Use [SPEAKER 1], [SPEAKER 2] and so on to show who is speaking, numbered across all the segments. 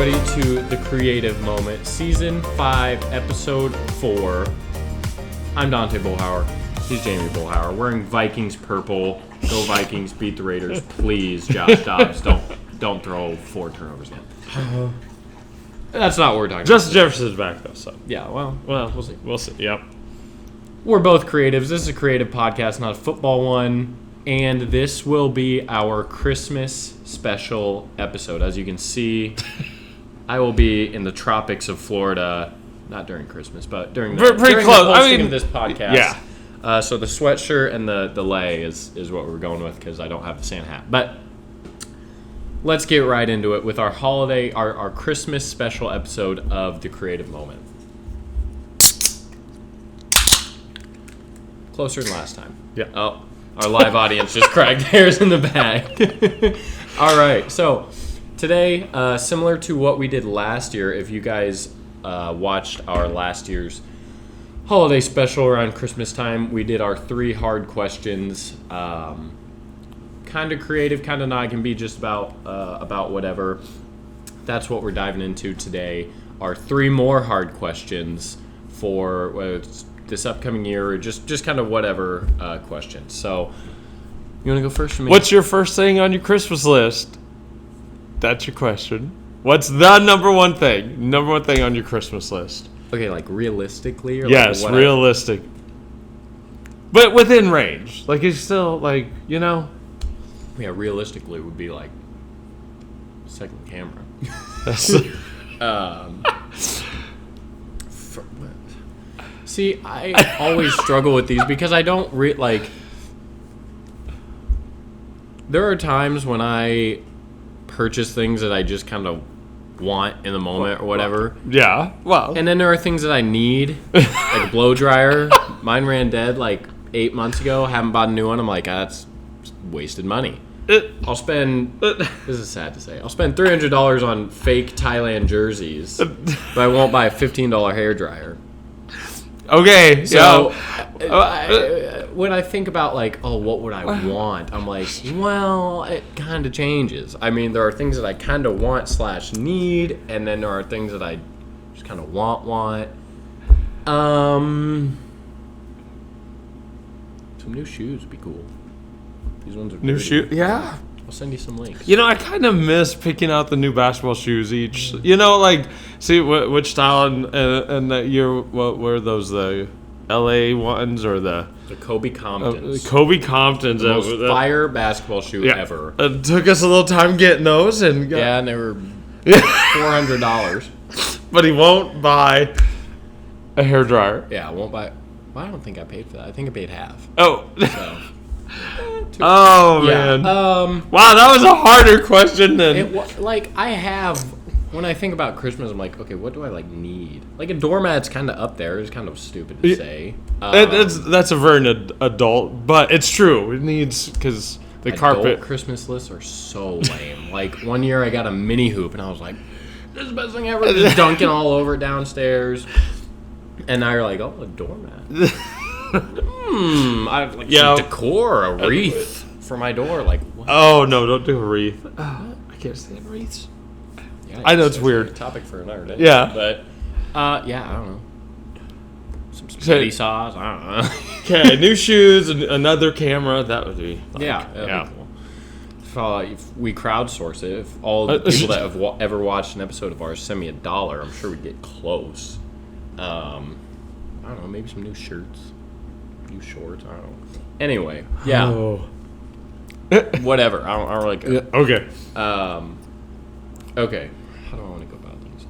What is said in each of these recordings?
[SPEAKER 1] everybody, to The Creative Moment, Season 5, Episode 4. I'm Dante Bullhauer. He's Jamie Bullhauer. Wearing Vikings purple. Go Vikings, beat the Raiders. Please, Josh Dobbs, don't throw 4 turnovers again. That's not what we're talking about.
[SPEAKER 2] Justin Jefferson's back, though, so.
[SPEAKER 1] Yeah, well, we'll see.
[SPEAKER 2] We'll see, yep.
[SPEAKER 1] We're both creatives. This is a creative podcast, not a football one. And this will be our Christmas special episode. As you can see, I will be in the tropics of Florida, not during Christmas, but during the hosting of this podcast.
[SPEAKER 2] Yeah.
[SPEAKER 1] So the sweatshirt and the lei is what we're going with because I don't have the Santa hat. But let's get right into it with our holiday, our Christmas special episode of The Creative Moment. Closer than last time.
[SPEAKER 2] Yeah.
[SPEAKER 1] Oh. Our live audience just cracked theirs in the bag. All right. So today, similar to what we did last year, if you guys watched our last year's holiday special around Christmas time, we did our 3 hard questions. Kind of creative, kind of not. It can be just about whatever. That's what we're diving into today. Our 3 more hard questions for whether it's this upcoming year or just kind of whatever questions. So you want to go first for me?
[SPEAKER 2] What's your first thing on your Christmas list? That's your question. What's the number one thing on your Christmas list?
[SPEAKER 1] Okay, like realistically? Or
[SPEAKER 2] yes,
[SPEAKER 1] like
[SPEAKER 2] realistic. But within range. Like, it's still, like, you know?
[SPEAKER 1] Yeah, realistically would be like second camera. See, I always struggle with these because I don't there are times when I purchase things that I just kind of want in the moment or whatever.
[SPEAKER 2] Yeah, well.
[SPEAKER 1] And then there are things that I need, like a blow dryer. Mine ran dead like 8 months ago. Haven't bought a new one. I'm like, that's wasted money. I'll spend, this is sad to say, I'll spend $300 on fake Thailand jerseys, but I won't buy a $15 hair dryer.
[SPEAKER 2] Okay,
[SPEAKER 1] so when I think about like, oh, what would I want? I'm like, well, it kind of changes. I mean, there are things that I kind of want / need, and then there are things that I just kind of want. Some new shoes would be cool. These ones are
[SPEAKER 2] new shoes. Yeah.
[SPEAKER 1] I'll send you some links.
[SPEAKER 2] You know, I kind of miss picking out the new basketball shoes each. You know, like, see which style and that year. What were those? The LA ones or the
[SPEAKER 1] Kobe Comptons?
[SPEAKER 2] Kobe Comptons.
[SPEAKER 1] The most fire basketball shoe ever.
[SPEAKER 2] It took us a little time getting those, and
[SPEAKER 1] and they were $400.
[SPEAKER 2] But he won't buy a hairdryer.
[SPEAKER 1] Yeah, I won't buy. Well, I don't think I paid for that. I think I paid half.
[SPEAKER 2] Oh.
[SPEAKER 1] So.
[SPEAKER 2] Oh, man. Wow, that was a harder question than...
[SPEAKER 1] I have... When I think about Christmas, I'm like, okay, what do I, need? Like, a doormat's kind of up there. It's kind of stupid to say.
[SPEAKER 2] That's a very adult, but it's true. It needs... Because the carpet...
[SPEAKER 1] Adult Christmas lists are so lame. Like, one year I got a mini hoop, and I was like, this is the best thing ever. Just dunking all over it downstairs. And now you're like, oh, a doormat. I have some decor, a wreath for my door. Like, what?
[SPEAKER 2] Oh no, don't do a wreath. I can't stand wreaths.
[SPEAKER 1] Yeah,
[SPEAKER 2] I know it's weird.
[SPEAKER 1] A topic for another day.
[SPEAKER 2] Yeah,
[SPEAKER 1] but I don't know. Some spaghetti sauce. I don't know.
[SPEAKER 2] Okay, new shoes, and another camera. That would be.
[SPEAKER 1] That'd be cool. If we crowdsource it, if all the people that have ever watched an episode of ours send me $1, I'm sure we'd get close. I don't know. Maybe some new shirts. New shorts, I don't know. Anyway, yeah.
[SPEAKER 2] Oh.
[SPEAKER 1] Whatever. I don't really care.
[SPEAKER 2] Okay.
[SPEAKER 1] Okay. How do I want to go about these?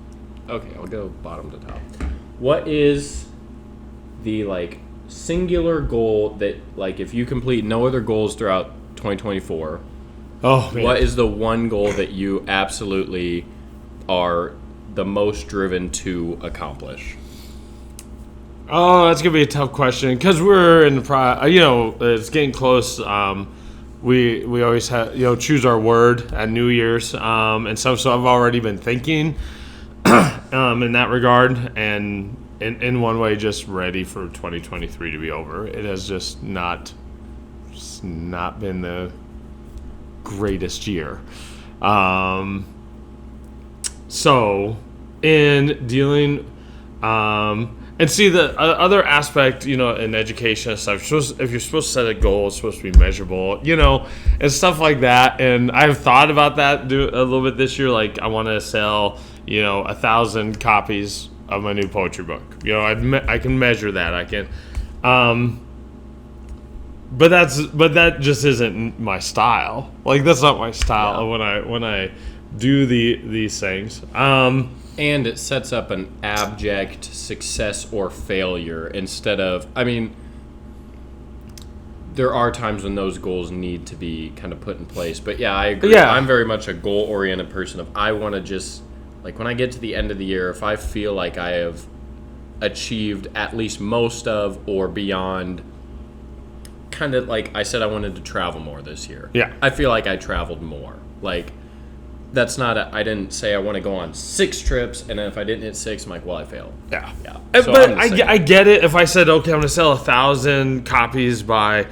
[SPEAKER 1] Okay, I'll go bottom to top. What is the singular goal that if you complete no other goals throughout 2024?
[SPEAKER 2] Oh man.
[SPEAKER 1] What is the one goal that you absolutely are the most driven to accomplish?
[SPEAKER 2] Oh, that's gonna be a tough question because we're in the it's getting close. We always have choose our word at New Year's, and so I've already been thinking in that regard, and in one way just ready for 2023 to be over. It has just not been the greatest year. So, in dealing, and see the other aspect, in education and stuff. If you're supposed to set a goal, it's supposed to be measurable, and stuff like that. And I've thought about that a little bit this year. Like, I want to sell, 1,000 copies of my new poetry book. I can measure that. I can, but that just isn't my style. Like, that's not my style when I do these things.
[SPEAKER 1] And it sets up an abject success or failure instead of, there are times when those goals need to be kind of put in place. But yeah, I agree.
[SPEAKER 2] Yeah.
[SPEAKER 1] I'm very much a goal-oriented person. I want to just, like, when I get to the end of the year, if I feel like I have achieved at least most of or beyond, kind of like I said, I wanted to travel more this year.
[SPEAKER 2] Yeah.
[SPEAKER 1] I feel like I traveled more. Like, that's not I didn't say I want to go on 6 trips, and then if I didn't hit 6, I'm like, well, I failed.
[SPEAKER 2] Yeah.
[SPEAKER 1] So
[SPEAKER 2] but I get it. If I said, okay, I'm going to sell 1,000 copies by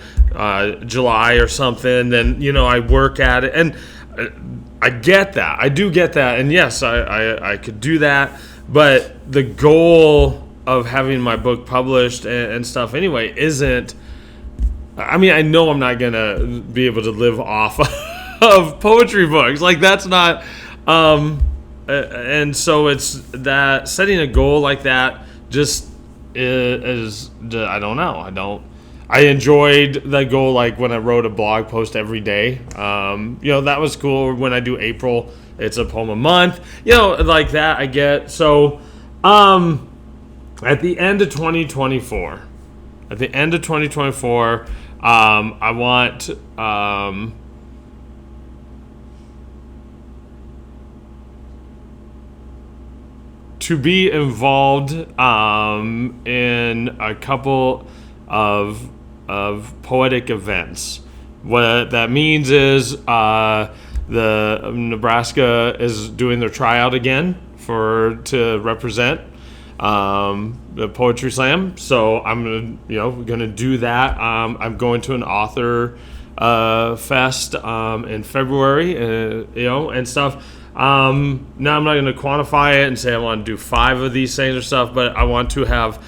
[SPEAKER 2] July or something, then, I work at it. And I get that. I do get that. And yes, I could do that. But the goal of having my book published and stuff anyway isn't, I know I'm not going to be able to live off of poetry books. Like, that's not, and so it's that setting a goal like that just is I don't know. I enjoyed that goal, like when I wrote a blog post every day. That was cool. When I do April, it's a poem a month, like that. I get. So, at the end of 2024, I want, to be involved in a couple of poetic events. What that means is the Nebraska is doing their tryout again to represent the Poetry Slam. So I'm gonna do that. I'm going to an author fest in February, and stuff. Now I'm not going to quantify it and say I want to do 5 of these things or stuff, but I want to have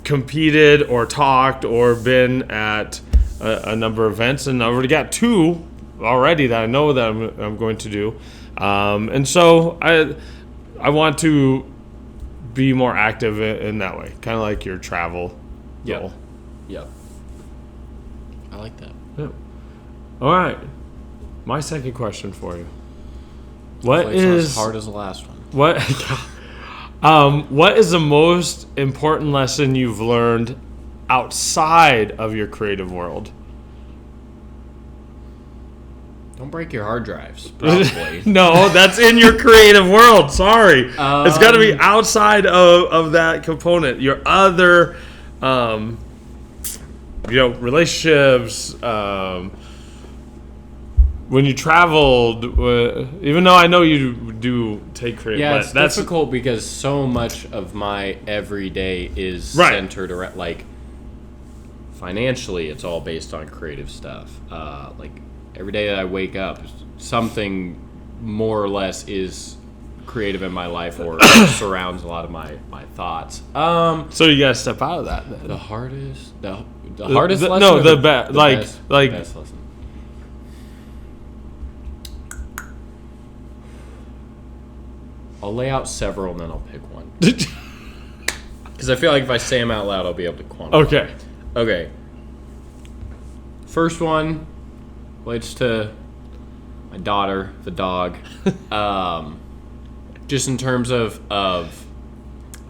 [SPEAKER 2] competed or talked or been at a number of events, and I've already got 2 already that I know that I'm going to do, and so I want to be more active in that way, kind of like your travel goal.
[SPEAKER 1] Yep. I like that.
[SPEAKER 2] Yeah. All right, my second question for you.
[SPEAKER 1] It's not as hard as the last one.
[SPEAKER 2] What is the most important lesson you've learned outside of your creative world?
[SPEAKER 1] Don't break your hard drives, probably.
[SPEAKER 2] No, that's in your creative world. Sorry. It's got to be outside of that component. Your other, relationships, when you traveled, even though I know you do take creative,
[SPEAKER 1] yeah, it's difficult because so much of my everyday is centered around, like, financially, it's all based on creative stuff. Like, every day that I wake up, something more or less is creative in my life or surrounds a lot of my thoughts.
[SPEAKER 2] So you gotta step out of that. Then.
[SPEAKER 1] The hardest lesson.
[SPEAKER 2] No, the best lesson.
[SPEAKER 1] I'll lay out several and then I'll pick one. Because I feel like if I say them out loud, I'll be able to quantify. Okay. First one relates to my daughter, the dog. Just in terms of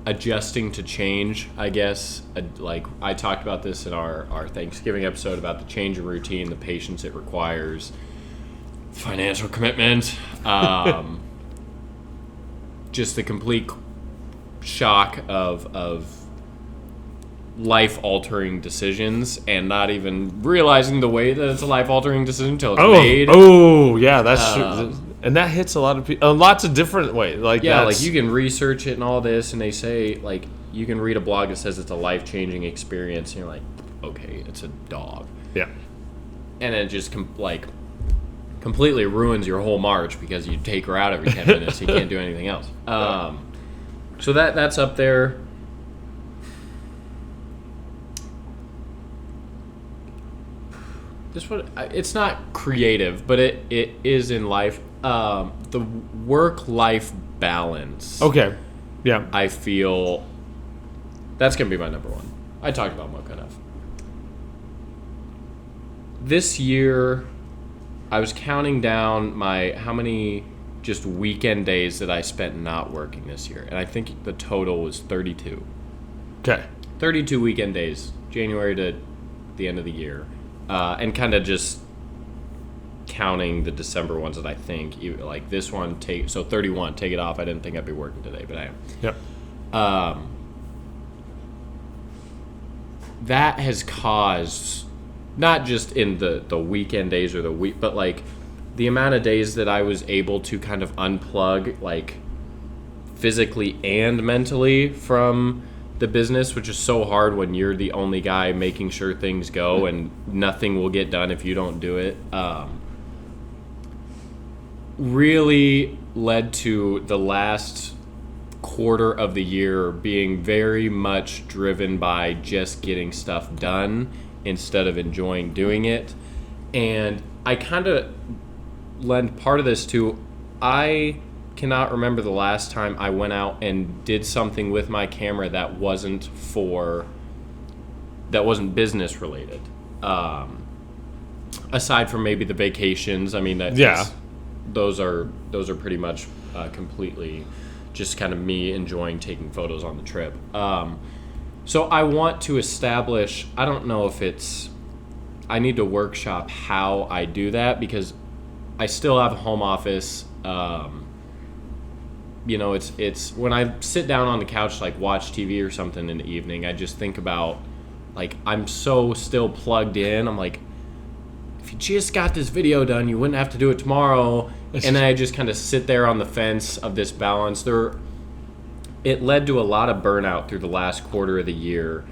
[SPEAKER 1] adjusting to change, I guess. Like, I talked about this in our Thanksgiving episode about the change in routine, the patience it requires, financial commitment. Just the complete shock of life-altering decisions and not even realizing the way that it's a life-altering decision until it's made.
[SPEAKER 2] Oh, yeah, that's true. And that hits a lot of people, lots of different ways. Like,
[SPEAKER 1] like you can research it and all this, and they say, like, you can read a blog that says it's a life-changing experience, and you're like, okay, it's a dog.
[SPEAKER 2] Yeah.
[SPEAKER 1] And it just, like, completely ruins your whole March because you take her out every 10 minutes. You can't do anything else. So that's up there. This one, it's not creative, but it is in life. The work-life balance.
[SPEAKER 2] Okay. Yeah.
[SPEAKER 1] I feel that's going to be my number one. I talked about Mocha enough. This year, I was counting down how many just weekend days that I spent not working this year. And I think the total was 32.
[SPEAKER 2] Okay.
[SPEAKER 1] 32 weekend days, January to the end of the year. And kind of just counting the December ones that I think, like this one, 31, take it off. I didn't think I'd be working today, but I am.
[SPEAKER 2] Yep.
[SPEAKER 1] That has caused, not just in the weekend days or the week, but like the amount of days that I was able to kind of unplug, like physically and mentally from the business, which is so hard when you're the only guy making sure things go and nothing will get done if you don't do it. Really led to the last quarter of the year being very much driven by just getting stuff done instead of enjoying doing it. And I kind of lend part of this to, I cannot remember the last time I went out and did something with my camera that wasn't business related. Aside from maybe the vacations, I mean those are pretty much completely just kind of me enjoying taking photos on the trip. So I want to establish, I don't know if I need to workshop how I do that because I still have a home office. It's when I sit down on the couch to like watch TV or something in the evening, I just think about, like, I'm so still plugged in. I'm like, if you just got this video done, you wouldn't have to do it tomorrow. And then I just kind of sit there on the fence of this balance. It led to a lot of burnout through the last quarter of the year,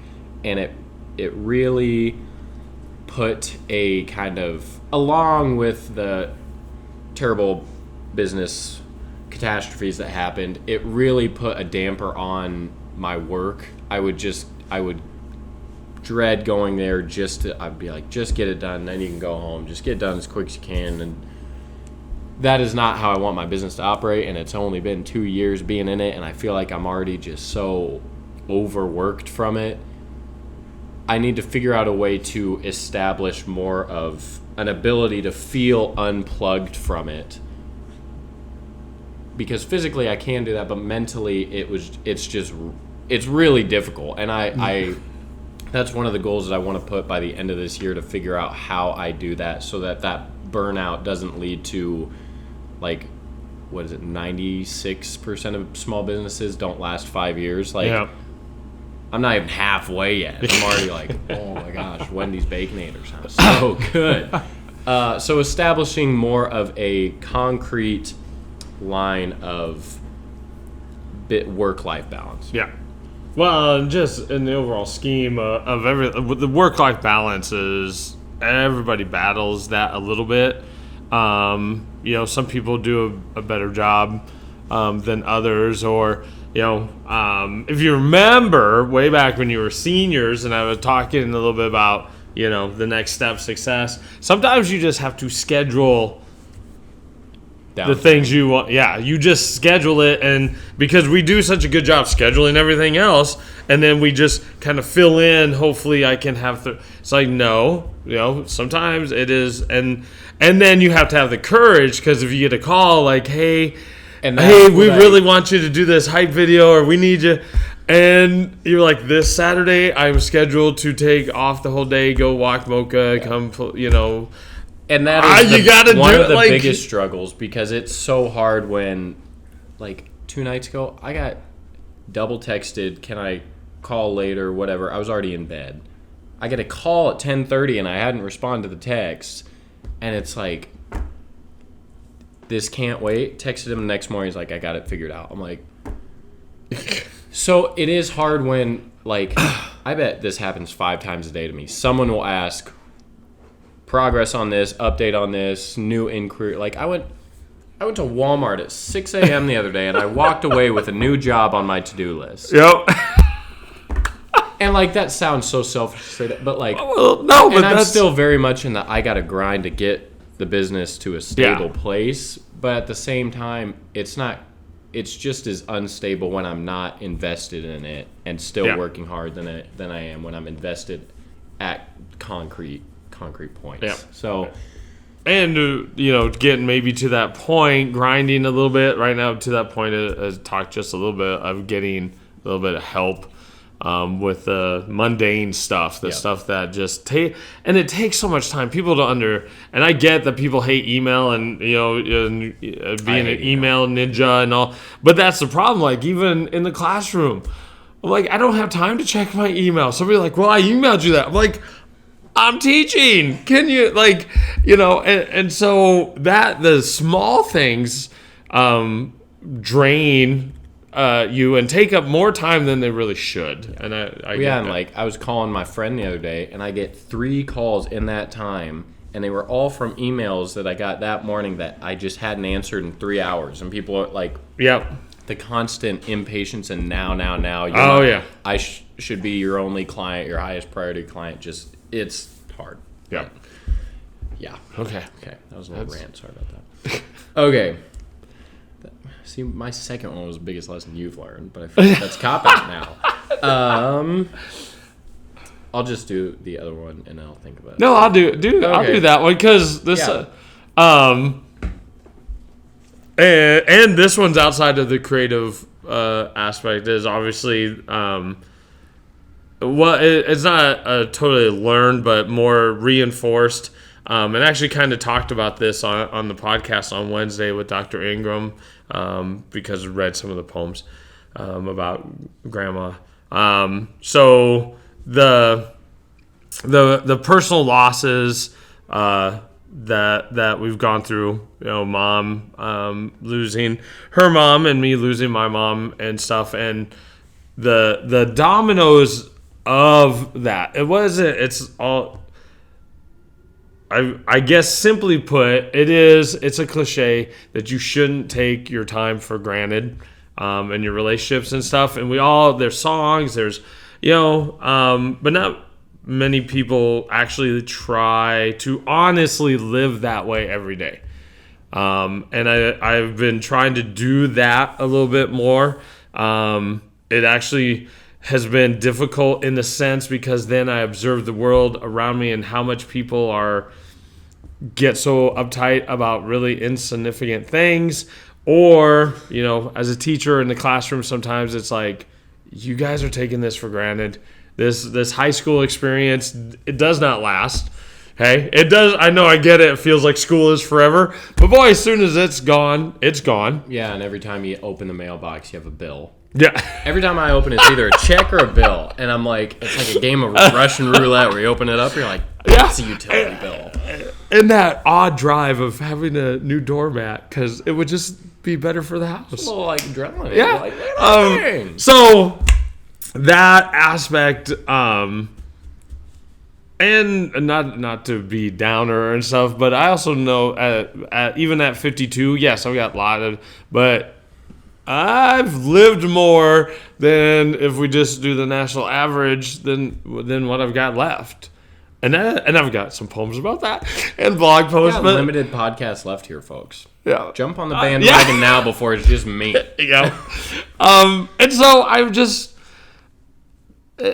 [SPEAKER 1] and it really put a kind of, along with the terrible business catastrophes that happened, it really put a damper on my work. I would dread going there I'd be like, just get it done, then you can go home. Just get it done as quick as you can. And that is not how I want my business to operate, and it's only been 2 years being in it, and I feel like I'm already just so overworked from it. I need to figure out a way to establish more of an ability to feel unplugged from it. Because physically I can do that, but mentally it's really difficult. And I that's one of the goals that I want to put by the end of this year, to figure out how I do that so that burnout doesn't lead to, like, what is it, 96% of small businesses don't last 5 years. Like, yeah. I'm not even halfway yet. I'm already like, oh my gosh, Wendy's Baconator sounds so good. So establishing more of a concrete line of work-life balance.
[SPEAKER 2] Yeah. Well, just in the overall scheme of the work-life balance is, everybody battles that a little bit. Some people do a better job than others, or if you remember way back when you were seniors, and I was talking a little bit about the next step success. Sometimes you just have to schedule the things you want. Yeah, you just schedule it, and because we do such a good job scheduling everything else, and then we just kind of fill in. Hopefully, I can have it's like, no, sometimes it is, and then you have to have the courage, because if you get a call like, hey, we really want you to do this hype video, or we need you, and you're like, this Saturday I'm scheduled to take off the whole day, go walk Mocha, come,
[SPEAKER 1] And that is one of the biggest struggles, because it's so hard when, like, 2 nights ago, I got double texted, can I call later, whatever. I was already in bed. I get a call at 10:30 and I hadn't responded to the text, and it's like, this can't wait. Texted him the next morning, he's like, I got it figured out. I'm like, so it is hard when, like, I bet this happens 5 times a day to me. Someone will ask, progress on this, update on this, new inquiry. Like I went to Walmart at 6 a.m. the other day, and I walked away with a new job on my to-do list.
[SPEAKER 2] Yep.
[SPEAKER 1] And like that sounds so selfish to say that, but like,
[SPEAKER 2] Well, no, but
[SPEAKER 1] I'm still very much in the I gotta grind to get the business to a stable place. But at the same time, it's not. It's just as unstable when I'm not invested in it and still working hard than I am when I'm invested at concrete points.
[SPEAKER 2] Yeah.
[SPEAKER 1] So.
[SPEAKER 2] And, getting maybe to that point, grinding a little bit right now to that point, as talked just a little bit of getting a little bit of help with the mundane stuff, stuff that just and it takes so much time. People don't and I get that people hate email and, being an email ninja and all, but that's the problem. Like even in the classroom, I'm like, I don't have time to check my email. Somebody's like, well, I emailed you that. I'm like, I'm teaching. Can you and so that the small things drain you and take up more time than they really should. And
[SPEAKER 1] I was calling my friend the other day, and I get 3 calls in that time, and they were all from emails that I got that morning that I just hadn't answered in 3 hours. And people are like, the constant impatience and now. I should be your only client, your highest priority client. Just it's hard.
[SPEAKER 2] Yeah.
[SPEAKER 1] Yeah.
[SPEAKER 2] Okay.
[SPEAKER 1] That was a little rant. Sorry about that. Okay. See, my second one was the biggest lesson you've learned, but I feel like that's cop-out now. I'll just do the other one, and I'll think about it.
[SPEAKER 2] No, I'll do I'll do that one because this, and this one's outside of the creative aspect. Is obviously it's not totally learned, but more reinforced. And actually kind of talked about this on the podcast on Wednesday with Dr. Ingram because I read some of the poems about grandma. So the personal losses that we've gone through, mom losing her mom and me losing my mom and stuff, and the dominoes of that. It's all. I guess simply put, it's a cliche that you shouldn't take your time for granted in your relationships and stuff. And there's songs, there's, but not many people actually try to honestly live that way every day. And I've been trying to do that a little bit more. It actually has been difficult in the sense because then I observe the world around me and how much people get so uptight about really insignificant things. Or, as a teacher in the classroom, sometimes it's like, you guys are taking this for granted. This high school experience, it does not last. Hey, it does. I know, I get it. It feels like school is forever. But boy, as soon as it's gone, it's gone.
[SPEAKER 1] Yeah, and every time you open the mailbox, you have a bill.
[SPEAKER 2] Yeah.
[SPEAKER 1] Every time I open it, it's either a check or a bill. And I'm like, it's like a game of Russian roulette where you open it up, you're like, that's a utility bill.
[SPEAKER 2] And that odd drive of having a new doormat, because it would just be better for the house.
[SPEAKER 1] It's a little like adrenaline.
[SPEAKER 2] Yeah. So that aspect, and not to be downer and stuff, but I also know even at 52, yes, I've got a lot of, but I've lived more than if we just do the national average than what I've got left. And I've got some poems about that and blog posts.
[SPEAKER 1] But limited podcasts left here, folks.
[SPEAKER 2] Yeah.
[SPEAKER 1] Jump on the bandwagon now before it's just me.
[SPEAKER 2] Yeah. And so I'm just,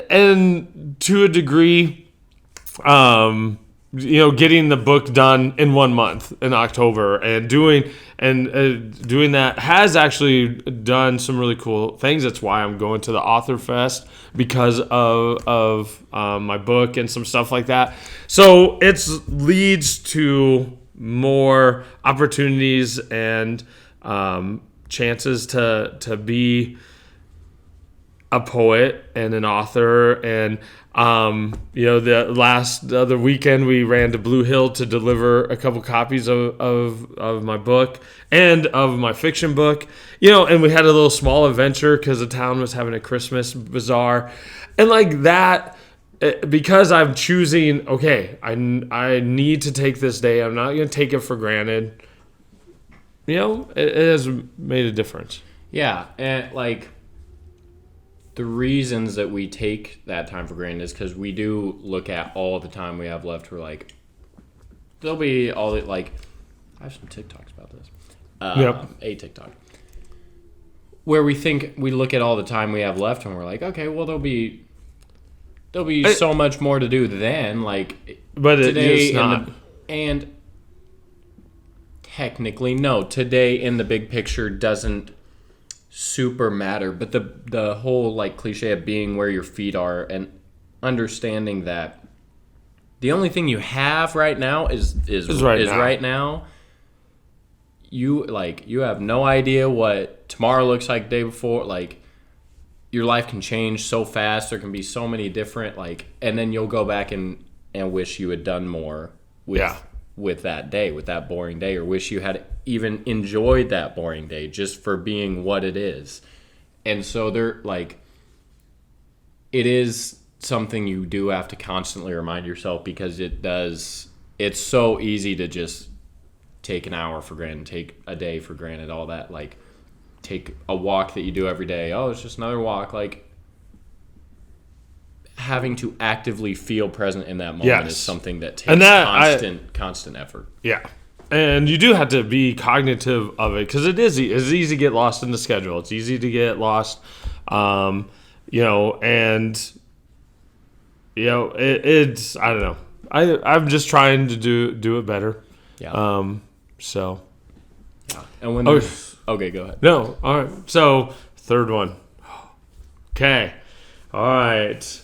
[SPEAKER 2] and to a degree, getting the book done in 1 month in October and doing that has actually done some really cool things. That's why I'm going to the Author Fest, because of my book and some stuff like that. So it leads to more opportunities and chances to be a poet and an author. And the other weekend we ran to Blue Hill to deliver a couple copies of my book and of my fiction book, and we had a little small adventure because the town was having a Christmas bazaar, and like that because I'm choosing, okay, I need to take this day. I'm not going to take it for granted. It has made a difference.
[SPEAKER 1] Yeah, and like the reasons that we take that time for granted is because we do look at all the time we have left. We're like, there'll be all the, like, I have some TikToks about this. A TikTok. Where we look at all the time we have left and we're like, okay, well, there'll be so much more to do then, like,
[SPEAKER 2] but
[SPEAKER 1] today
[SPEAKER 2] it's not.
[SPEAKER 1] and technically, no, today in the big picture doesn't super matter, but the whole like cliche of being where your feet are and understanding that the only thing you have right now is right now. You have no idea what tomorrow looks like, day before, like your life can change so fast. There can be so many different and then you'll go back and wish you had done more with that day, with that boring day, or wish you had even enjoyed that boring day just for being what it is. And so it is something you do have to constantly remind yourself, because it's so easy to just take an hour for granted, take a day for granted, all that, take a walk that you do every day. Oh, it's just another walk. Having to actively feel present in that moment is something that takes constant effort.
[SPEAKER 2] Yeah. And you do have to be cognitive of it, because it's easy to get lost in the schedule. It's easy to get lost, it's, I don't know. I'm just trying to do it better.
[SPEAKER 1] Yeah.
[SPEAKER 2] So.
[SPEAKER 1] Yeah. And when there's... Okay, go ahead.
[SPEAKER 2] No. All right. So, third one. Okay. All right.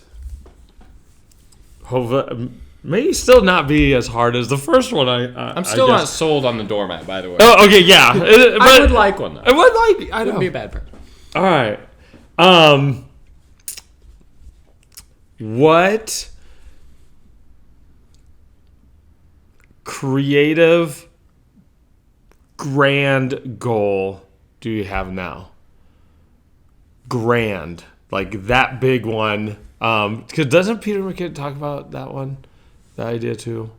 [SPEAKER 2] May still not be as hard as the first one.
[SPEAKER 1] I'm still not sold on the doormat, by the way.
[SPEAKER 2] Oh, okay, yeah. But
[SPEAKER 1] I would like one, though.
[SPEAKER 2] I would like... I
[SPEAKER 1] wouldn't
[SPEAKER 2] know.
[SPEAKER 1] be a bad person.
[SPEAKER 2] All right. What creative grand goal do you have now? Grand. Like that big one. Because doesn't Peter McKinnon talk about that one? That idea too?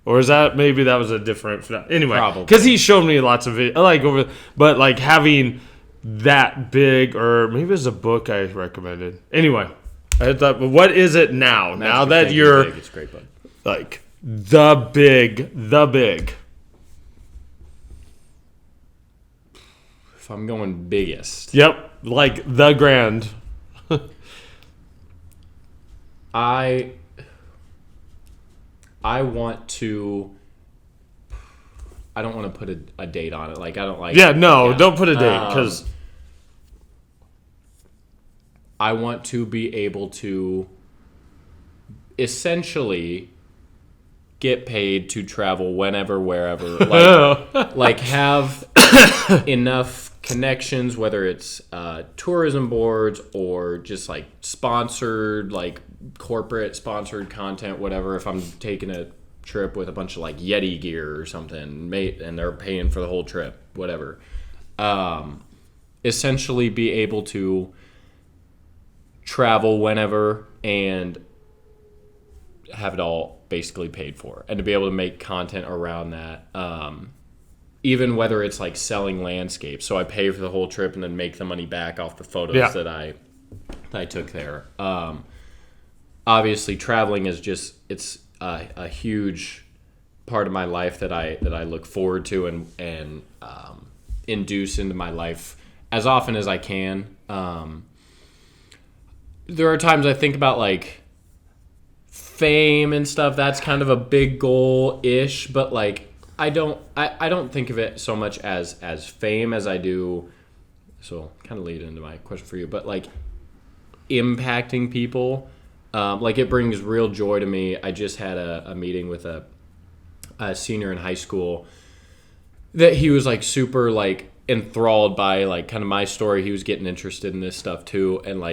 [SPEAKER 2] Or is that, maybe that was a different... Anyway, because he showed me lots of it. But having that big, or maybe it's a book I recommended. Anyway, I thought, but what is it now? Now that you're...
[SPEAKER 1] Big, it's great, bud.
[SPEAKER 2] The big.
[SPEAKER 1] If I'm going biggest.
[SPEAKER 2] Yep, the grand.
[SPEAKER 1] I want to... I don't want to put a date on it. I don't like...
[SPEAKER 2] Yeah, no, don't put a date, because...
[SPEAKER 1] I want to be able to essentially get paid to travel whenever, wherever. Have enough connections, whether it's tourism boards or just sponsored, corporate sponsored content, whatever. If I'm taking a trip with a bunch of Yeti gear or something, and they're paying for the whole trip, whatever. Essentially be able to travel whenever and have it all basically paid for, and to be able to make content around that, even whether it's selling landscapes, so I pay for the whole trip and then make the money back off the photos that I took there. Obviously traveling is just, it's a huge part of my life that I look forward to and induce into my life as often as I can. There are times I think about fame and stuff. That's kind of a big goal-ish, but I don't think of it so much as fame as I do. So kind of lead into my question for you, but impacting people, it brings real joy to me. I just had a meeting with a senior in high school that he was super enthralled by kind of my story. He was getting interested in this stuff too, and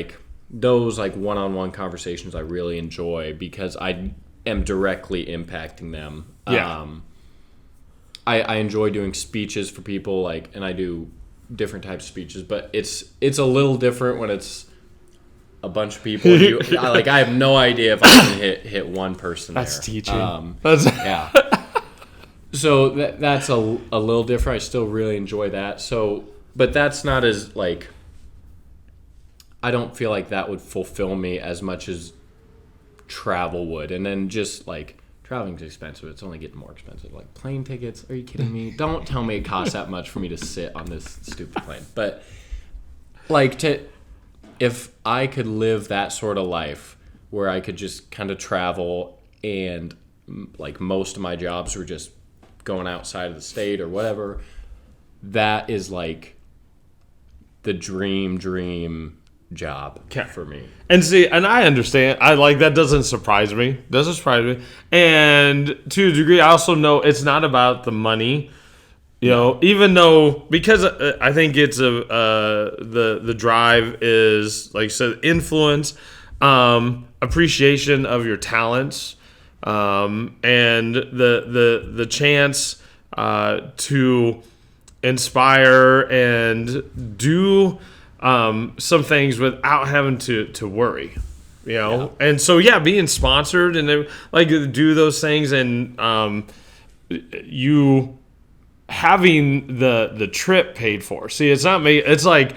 [SPEAKER 1] those one-on-one conversations I really enjoy, because I am directly impacting them.
[SPEAKER 2] Yeah.
[SPEAKER 1] I enjoy doing speeches for people, and I do different types of speeches, but it's a little different when it's a bunch of people. I have no idea if I can hit one person.
[SPEAKER 2] That's
[SPEAKER 1] there.
[SPEAKER 2] teaching.
[SPEAKER 1] Yeah. So that's a little different. I still really enjoy that. So, but that's not as like. I don't feel like that would fulfill me as much as travel would, and then just like. Traveling's expensive. It's only getting more expensive. Like plane tickets. Are you kidding me? Don't tell me it costs that much for me to sit on this stupid plane. But like if I could live that sort of life where I could just kind of travel and like most of my jobs were just going outside of the state or whatever, that is like the dream job for me.
[SPEAKER 2] And see, and I understand. I like that. Doesn't surprise me. And to a degree, I also know it's not about the money. You know, even though because I think it's the drive is like I said, influence, appreciation of your talents, and the chance to inspire and do. Some things without having to worry, you know? Yeah. And so, being sponsored and like do those things and you having the trip paid for. See, it's not me. It's like,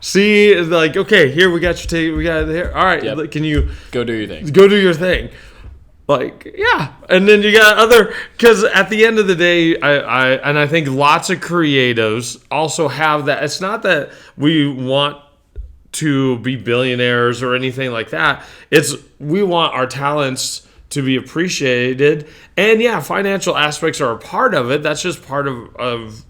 [SPEAKER 2] see, like, okay, here, we got your ticket. We got it here. All right. Can you
[SPEAKER 1] go do your thing?
[SPEAKER 2] Go do your thing. Like, and then you got because at the end of the day, I think lots of creatives also have that. It's not that we want to be billionaires or anything like that. It's we want our talents to be appreciated. And financial aspects are a part of it. That's just part of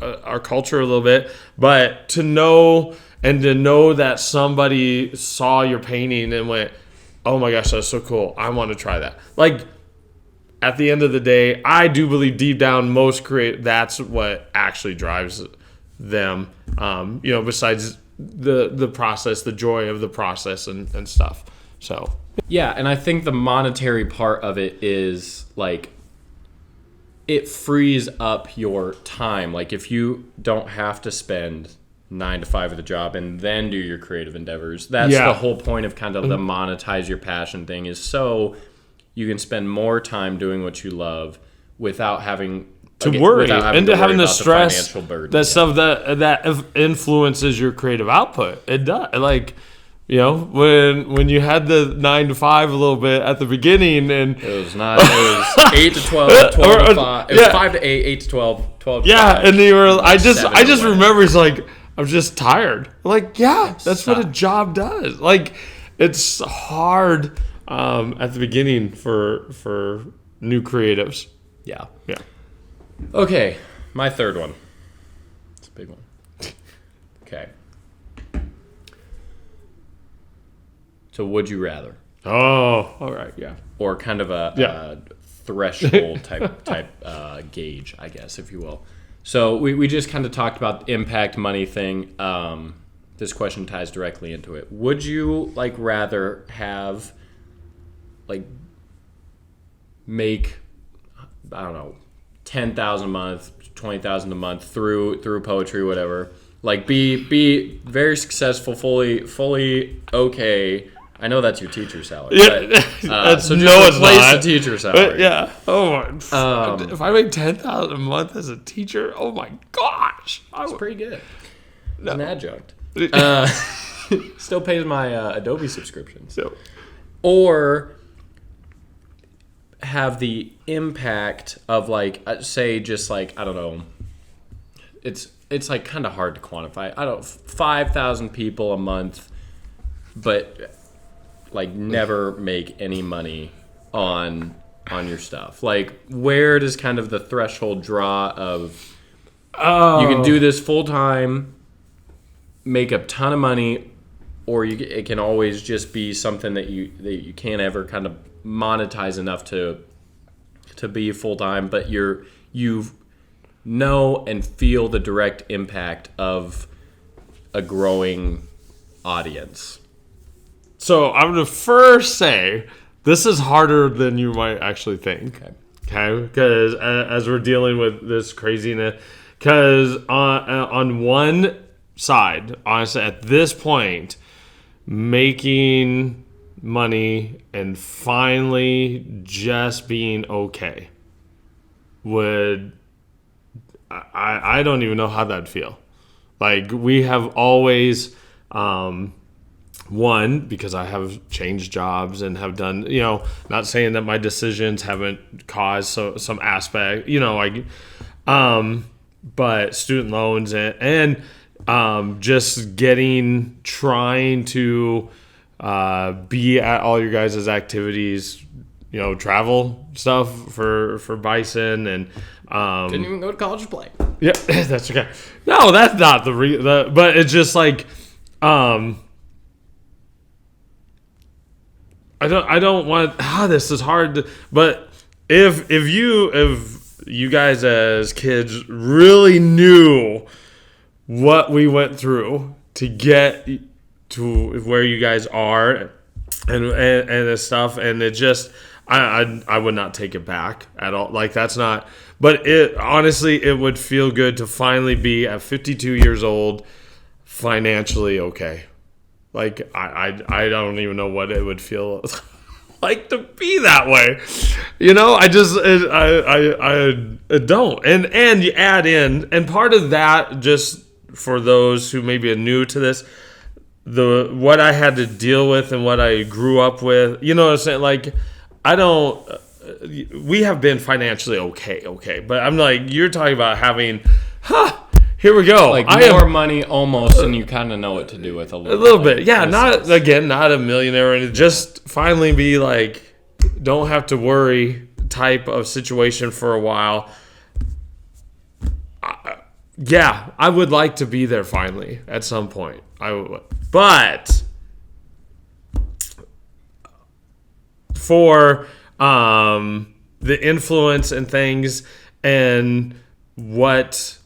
[SPEAKER 2] our culture a little bit. But to know that somebody saw your painting and went, oh my gosh, that's so cool. I want to try that. Like, at the end of the day, I do believe deep down that's what actually drives them, besides the process, the joy of the process and stuff. So.
[SPEAKER 1] Yeah, and I think the monetary part of it is, like, it frees up your time. Like, if you don't have to spend 9 to 5 of the job and then do your creative endeavors. That's the whole point of kind of the monetize your passion thing, is so you can spend more time doing what you love without having
[SPEAKER 2] to worry and to having the stress, that stuff that influences your creative output. It does. Like, when you had the 9 to 5 a little bit at the beginning, and
[SPEAKER 1] it was 8 to 12, 12 to 5. It was 5 to 8, 8 to 12, 12 to 5.
[SPEAKER 2] And you were. I just remember it's like. I'm just tired. Like, that's what a job does. Like, it's hard at the beginning for new creatives.
[SPEAKER 1] Yeah. Okay, my third one. It's a big one. Okay. So, would you rather?
[SPEAKER 2] Oh, all right,
[SPEAKER 1] Or kind of a threshold type gauge, I guess, if you will. So we just kind of talked about the impact money thing. This question ties directly into it. Would you rather have make, I don't know, 10,000 a month, 20,000 a month through poetry, whatever. Like be very successful, fully okay. I know that's your teacher salary.
[SPEAKER 2] Yeah,
[SPEAKER 1] but, so just replace the teacher salary.
[SPEAKER 2] If I make 10,000 a month as a teacher, oh my gosh,
[SPEAKER 1] that's pretty good. As an adjunct, still pays my Adobe subscription. So, or have the impact of say just I don't know. It's kind of hard to quantify. I don't 5,000 people a month, but never make any money on your stuff. Where does kind of the threshold draw of you can do this full time, make a ton of money, or it can always just be something that you can't ever kind of monetize enough to be full time, but you know and feel the direct impact of a growing audience.
[SPEAKER 2] So I'm going to first say this is harder than you might actually think. Okay? Because as we're dealing with this craziness, because on one side, honestly, at this point, making money and finally just being okay would, I don't even know how that'd feel. Like, we have always, one, because I have changed jobs and have done, not saying that my decisions haven't caused some aspect, but student loans and just trying to be at all your guys' activities, travel stuff for Bison and
[SPEAKER 1] Didn't even go to college to play.
[SPEAKER 2] yeah, that's okay. No, that's not but it's just like I don't want this is hard but if you guys as kids really knew what we went through to get to where you guys are and stuff, and it just I would not take it back at all. Like, that's not, but it honestly, it would feel good to finally be at 52 years old financially okay. Like, I don't even know what it would feel like to be that way. I just I don't. And you add in, and part of that, just for those who maybe are new to this, what I had to deal with and what I grew up with, what I'm saying? Like, we have been financially okay. But I'm like, you're talking about having, here we go.
[SPEAKER 1] Like, more money almost, and you kind of know what to do with a little
[SPEAKER 2] bit. Yeah, not a millionaire, and just finally be like, don't have to worry type of situation for a while. Yeah, I would like to be there finally at some point. But for the influence and things and what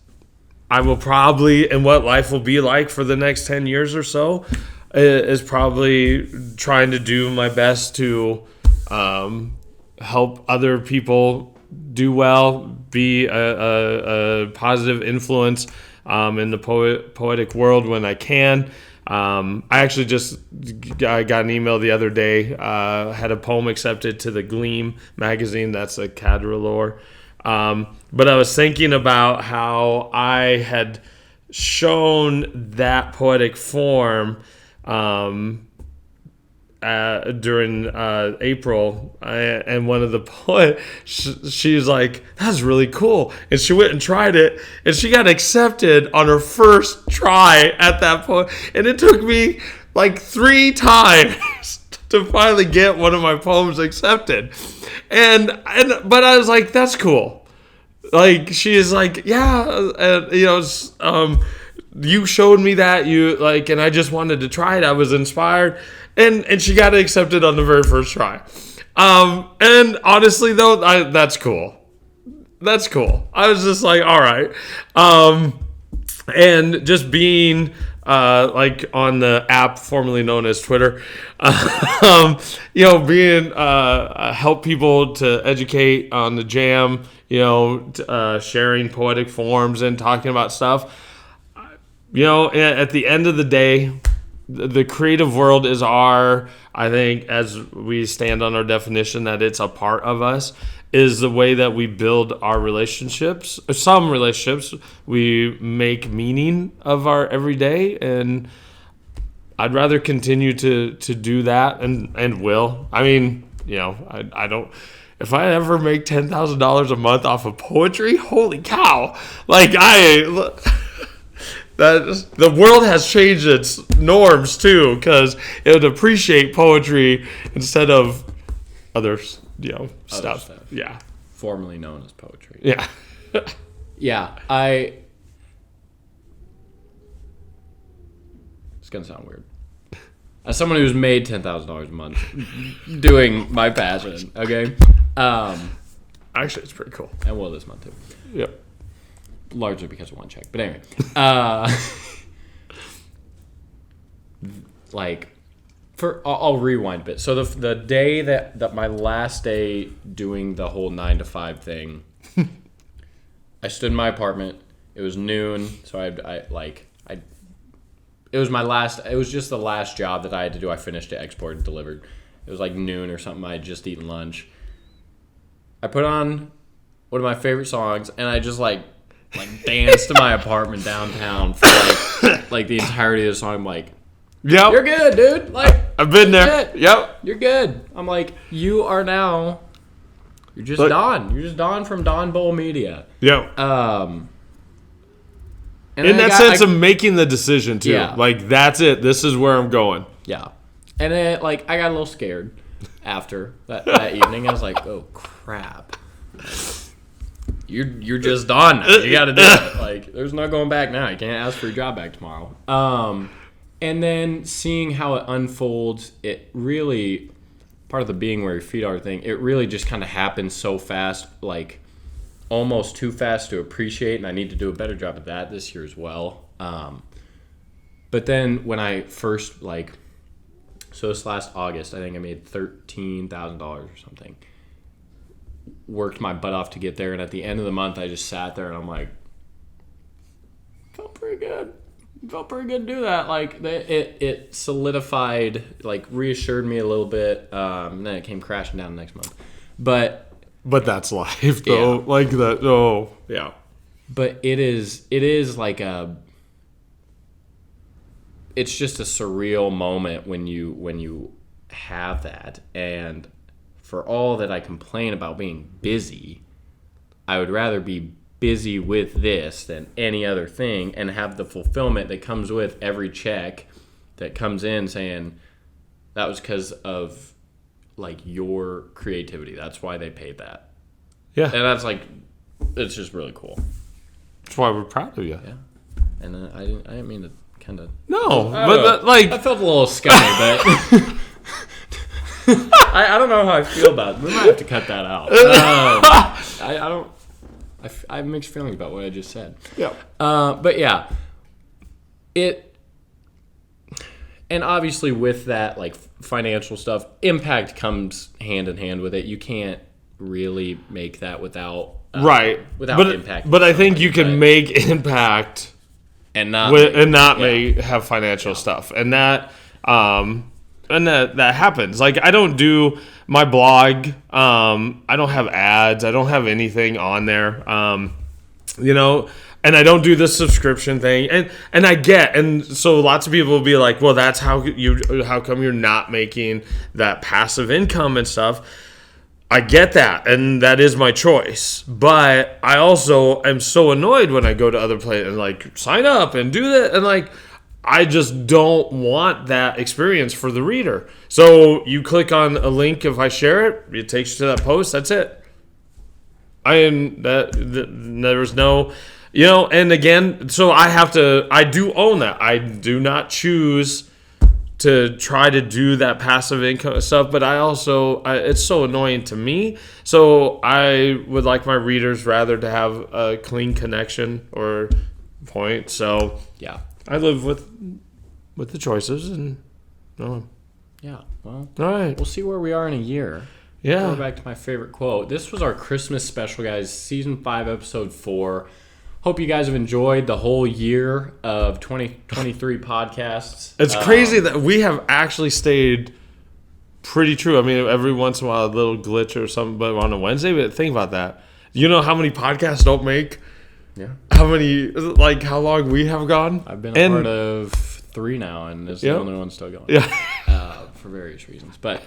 [SPEAKER 2] I will probably, and what life will be like for the next 10 years or so, is probably trying to do my best to help other people do well, be a positive influence in the poetic world when I can. I actually I got an email the other day, had a poem accepted to the Gleam magazine. That's a cadrelore. But I was thinking about how I had shown that poetic form during April, and one of the poets, she's like, that's really cool, and she went and tried it, and she got accepted on her first try at that point, and it took me like 3 times to finally get one of my poems accepted, but I was like, that's cool. Like, she is like, yeah, and you showed me that, and I just wanted to try it. I was inspired. And she got it accepted on the very first try. And honestly, though, that's cool. That's cool. I was just like, all right. And just being like on the app formerly known as Twitter, being help people to educate on the jam, sharing poetic forms and talking about stuff. At the end of the day, the creative world is I think, as we stand on our definition that it's a part of us, is the way that we build our relationships. Some relationships, we make meaning of our everyday, and I'd rather continue to do that and will. I mean, I don't, if I ever make $10,000 a month off of poetry, holy cow. Like, the world has changed its norms too, because it would appreciate poetry instead of other stuff. Yeah,
[SPEAKER 1] formerly known as poetry.
[SPEAKER 2] Yeah.
[SPEAKER 1] Yeah, it's gonna sound weird. As someone who's made $10,000 a month doing my passion, okay.
[SPEAKER 2] Actually, it's pretty cool.
[SPEAKER 1] And will this month too.
[SPEAKER 2] Yep.
[SPEAKER 1] Largely because of one check. But anyway. I'll rewind a bit. So the day that my last day doing the whole 9 to 5 thing, I stood in my apartment. It was noon, so I It was just the last job that I had to do. I finished it, exported, delivered. It was like noon or something. I had just eaten lunch. I put on one of my favorite songs, and I just like danced to my apartment downtown for like the entirety of the song. I'm like,
[SPEAKER 2] yep.
[SPEAKER 1] You're good, dude. Like,
[SPEAKER 2] I've been there.
[SPEAKER 1] shit.
[SPEAKER 2] Yep.
[SPEAKER 1] You're good. I'm like, you're just Don. You're just Don from Don Bowl Media.
[SPEAKER 2] Yep.
[SPEAKER 1] And
[SPEAKER 2] in that sense of making the decision, too.
[SPEAKER 1] Yeah.
[SPEAKER 2] Like, that's it. This is where I'm going.
[SPEAKER 1] Yeah. And then, like, I got a little scared after that evening. I was like, oh, crap. You're just Don now. You got to do it. Like, there's no going back now. You can't ask for your job back tomorrow. And then seeing how it unfolds, it really, part of the being where your feet are thing, it really just kind of happens so fast, like, almost too fast to appreciate, and I need to do a better job of that this year as well. But then when I first, like, so this last August, I think I made $13,000 or something. Worked my butt off to get there, and at the end of the month, I just sat there and I'm like, felt pretty good. Felt pretty good to do that. Like, it solidified, like, reassured me a little bit, and then it came crashing down the next month. But
[SPEAKER 2] that's life, though. Yeah. Like that. Oh, yeah.
[SPEAKER 1] But it is like it's just a surreal moment when you have that. And for all that I complain about being busy, I would rather be busy with this than any other thing and have the fulfillment that comes with every check that comes in saying that was because of, like, your creativity. That's why they paid that.
[SPEAKER 2] Yeah.
[SPEAKER 1] And that's, like, it's just really cool.
[SPEAKER 2] That's why we're proud of you.
[SPEAKER 1] Yeah. And I didn't mean to kind of...
[SPEAKER 2] No, but like...
[SPEAKER 1] I felt a little scummy, but... I don't know how I feel about it. We might have to cut that out. I have mixed feelings about what I just said.
[SPEAKER 2] Yeah.
[SPEAKER 1] But yeah, and obviously with that, like, financial stuff, impact comes hand in hand with it. You can't really make that without impact.
[SPEAKER 2] But I think you can make impact
[SPEAKER 1] and not
[SPEAKER 2] have financial stuff, and that happens. Like, I don't do my blog. I don't have ads. I don't have anything on there. And I don't do the subscription thing. And I get, and so lots of people will be like, well, that's how come you're not making that passive income and stuff. I get that, and that is my choice. But I also am so annoyed when I go to other places and, like, sign up and do that, and, like, I just don't want that experience for the reader. So you click on a link. If I share it, it takes you to that post. That's it. There's no, and again, so I do own that. I do not choose to try to do that passive income stuff, but it's so annoying to me. So I would like my readers rather to have a clean connection or point. So
[SPEAKER 1] yeah.
[SPEAKER 2] I live with the choices, and
[SPEAKER 1] yeah. Well,
[SPEAKER 2] all right.
[SPEAKER 1] We'll see where we are in a year.
[SPEAKER 2] Yeah.
[SPEAKER 1] Go back to my favorite quote. This was our Christmas special, guys. Season 5, episode 4. Hope you guys have enjoyed the whole year of 2023 podcasts.
[SPEAKER 2] It's crazy that we have actually stayed pretty true. I mean, every once in a while, a little glitch or something, but on a Wednesday. But think about that. You know how many podcasts don't make?
[SPEAKER 1] Yeah.
[SPEAKER 2] How long we have gone?
[SPEAKER 1] I've been a part of 3 now, and this is the only one still going.
[SPEAKER 2] Yeah.
[SPEAKER 1] For various reasons. But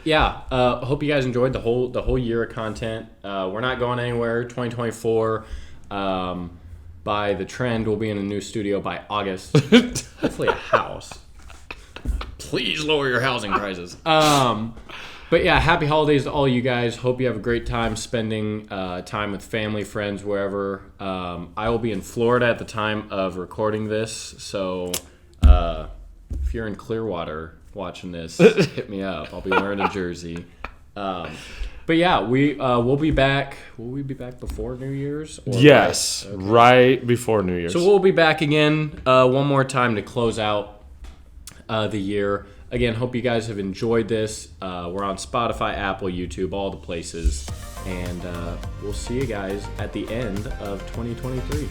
[SPEAKER 1] yeah, hope you guys enjoyed the whole year of content. We're not going anywhere. 2024. By the trend, we'll be in a new studio by August. Hopefully a house. Please lower your housing prices. But yeah, happy holidays to all you guys. Hope you have a great time spending time with family, friends, wherever. I will be in Florida at the time of recording this, so if you're in Clearwater watching this, hit me up. I'll be wearing a jersey. But yeah, we'll be back. Will we be back before New Year's?
[SPEAKER 2] Yes, right before New Year's.
[SPEAKER 1] So we'll be back again one more time to close out the year. Again, hope you guys have enjoyed this. We're on Spotify, Apple, YouTube, all the places. And we'll see you guys at the end of 2023.